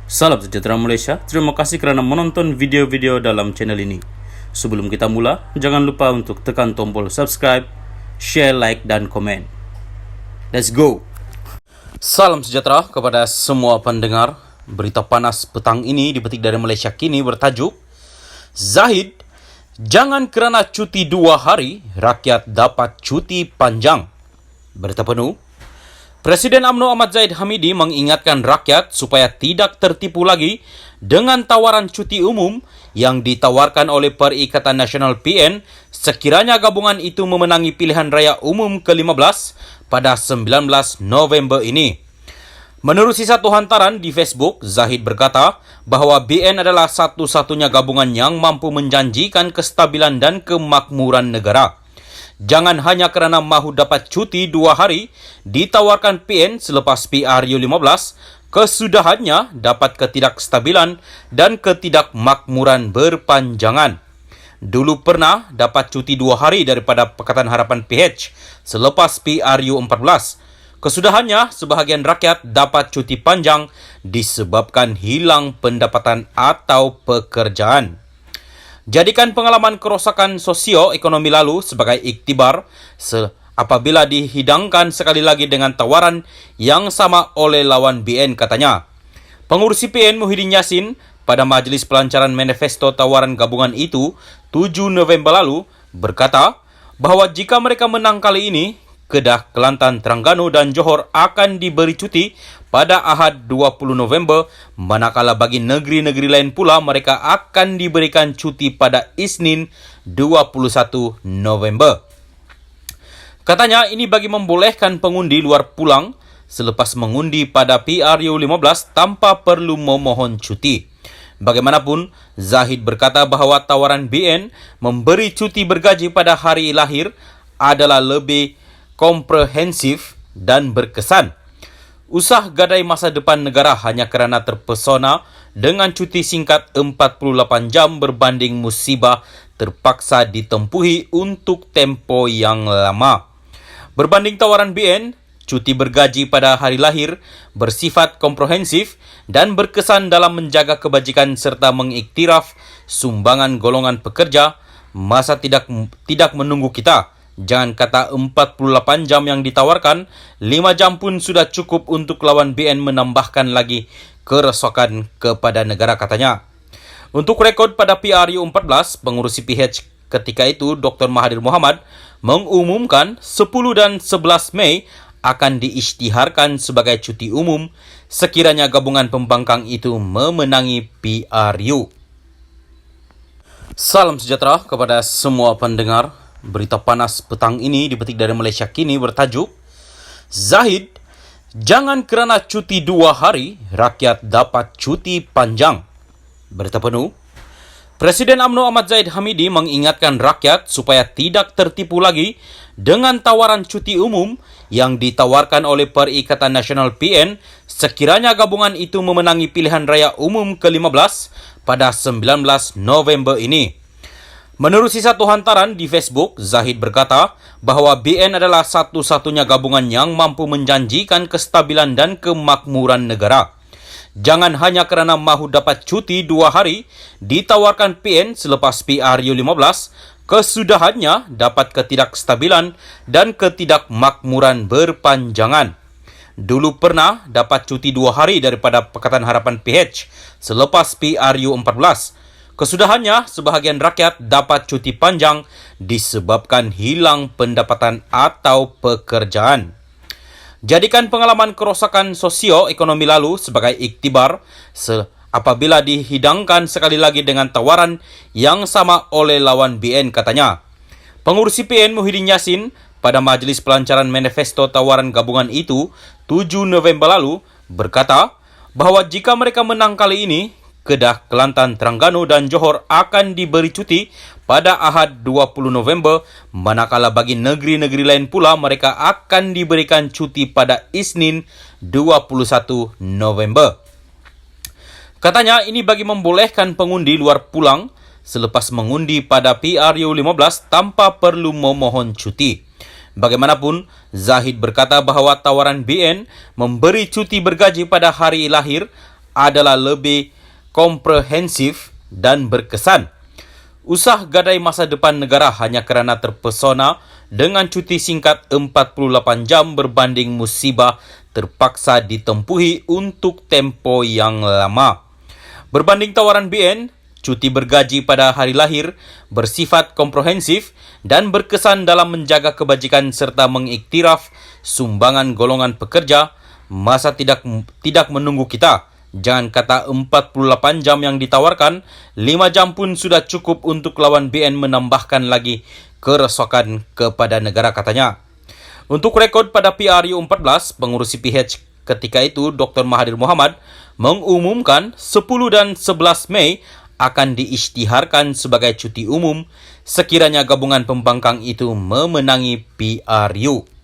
Salam sejahtera Malaysia, terima kasih kerana menonton video-video dalam channel ini. Sebelum kita mula, jangan lupa untuk tekan tombol subscribe, share, like, dan komen. Let's go! Salam sejahtera kepada semua pendengar. Berita panas petang ini dipetik dari Malaysia Kini bertajuk Zahid, jangan kerana cuti 2 hari, rakyat dapat cuti panjang. Berita penuh. Presiden UMNO Ahmad Zahid Hamidi mengingatkan rakyat supaya tidak tertipu lagi dengan tawaran cuti umum yang ditawarkan oleh Perikatan Nasional PN sekiranya gabungan itu memenangi pilihan raya umum ke-15 pada 19 November ini. Menerusi satu hantaran di Facebook, Zahid berkata bahawa BN adalah satu-satunya gabungan yang mampu menjanjikan kestabilan dan kemakmuran negara. Jangan hanya kerana mahu dapat cuti 2 hari ditawarkan PN selepas PRU15, kesudahannya dapat ketidakstabilan dan ketidakmakmuran berpanjangan. Dulu pernah dapat cuti 2 hari daripada Pakatan Harapan PH selepas PRU14. Kesudahannya, sebahagian rakyat dapat cuti panjang disebabkan hilang pendapatan atau pekerjaan. Jadikan pengalaman kerosakan sosio-ekonomi lalu sebagai iktibar apabila dihidangkan sekali lagi dengan tawaran yang sama oleh lawan BN, katanya. Pengurusi PN Muhyiddin Yassin pada Majlis Pelancaran Manifesto tawaran gabungan itu 7 November lalu berkata bahawa jika mereka menang kali ini, Kedah, Kelantan, Terengganu dan Johor akan diberi cuti pada Ahad 20 November, manakala bagi negeri-negeri lain pula mereka akan diberikan cuti pada Isnin 21 November. Katanya ini bagi membolehkan pengundi luar pulang selepas mengundi pada PRU15 tanpa perlu memohon cuti. Bagaimanapun, Zahid berkata bahawa tawaran BN memberi cuti bergaji pada hari lahir adalah lebih komprehensif dan berkesan. Usah gadai masa depan negara hanya kerana terpesona dengan cuti singkat 48 jam berbanding musibah terpaksa ditempuhi untuk tempoh yang lama. Berbanding tawaran BN, cuti bergaji pada hari lahir bersifat komprehensif dan berkesan dalam menjaga kebajikan serta mengiktiraf sumbangan golongan pekerja, masa tidak menunggu kita. Jangan kata 48 jam yang ditawarkan, 5 jam pun sudah cukup untuk lawan BN menambahkan lagi kerosakan kepada negara, katanya. Untuk rekod pada PRU14, pengurusi PH ketika itu Dr. Mahathir Mohamad mengumumkan 10 dan 11 Mei akan diisytiharkan sebagai cuti umum sekiranya gabungan pembangkang itu memenangi PRU. Salam sejahtera kepada semua pendengar. Berita panas petang ini dipetik dari Malaysia Kini bertajuk Zahid, jangan kerana cuti 2 hari, rakyat dapat cuti panjang. Berita penuh. Presiden UMNO Ahmad Zahid Hamidi mengingatkan rakyat supaya tidak tertipu lagi dengan tawaran cuti umum yang ditawarkan oleh Perikatan Nasional PN sekiranya gabungan itu memenangi pilihan raya umum ke-15 pada 19 November ini. Menerusi satu hantaran di Facebook, Zahid berkata bahawa BN adalah satu-satunya gabungan yang mampu menjanjikan kestabilan dan kemakmuran negara. Jangan hanya kerana mahu dapat cuti 2 hari ditawarkan PN selepas PRU15, kesudahannya dapat ketidakstabilan dan ketidakmakmuran berpanjangan. Dulu pernah dapat cuti 2 hari daripada Pakatan Harapan PH selepas PRU14. Kesudahannya, sebahagian rakyat dapat cuti panjang disebabkan hilang pendapatan atau pekerjaan. Jadikan pengalaman kerosakan sosio-ekonomi lalu sebagai iktibar apabila dihidangkan sekali lagi dengan tawaran yang sama oleh lawan BN, katanya. Pengurusi PN Muhyiddin Yassin pada Majlis Pelancaran Manifesto tawaran gabungan itu 7 November lalu berkata bahawa jika mereka menang kali ini, Kedah, Kelantan, Terengganu dan Johor akan diberi cuti pada Ahad 20 November, manakala bagi negeri-negeri lain pula mereka akan diberikan cuti pada Isnin 21 November. Katanya ini bagi membolehkan pengundi luar pulang selepas mengundi pada PRU15 tanpa perlu memohon cuti. Bagaimanapun, Zahid berkata bahawa tawaran BN memberi cuti bergaji pada hari lahir adalah lebih komprehensif dan berkesan. Usah gadai masa depan negara hanya kerana terpesona dengan cuti singkat 48 jam berbanding musibah terpaksa ditempuhi untuk tempoh yang lama. Berbanding tawaran BN, cuti bergaji pada hari lahir bersifat komprehensif dan berkesan dalam menjaga kebajikan serta mengiktiraf sumbangan golongan pekerja. Masa tidak menunggu kita. Jangan kata 48 jam yang ditawarkan, 5 jam pun sudah cukup untuk lawan BN menambahkan lagi kerosakan kepada negara, katanya. Untuk rekod pada PRU 14, pengurus CPH ketika itu, Dr. Mahathir Mohamad, mengumumkan 10 dan 11 Mei akan diisytiharkan sebagai cuti umum sekiranya gabungan pembangkang itu memenangi PRU.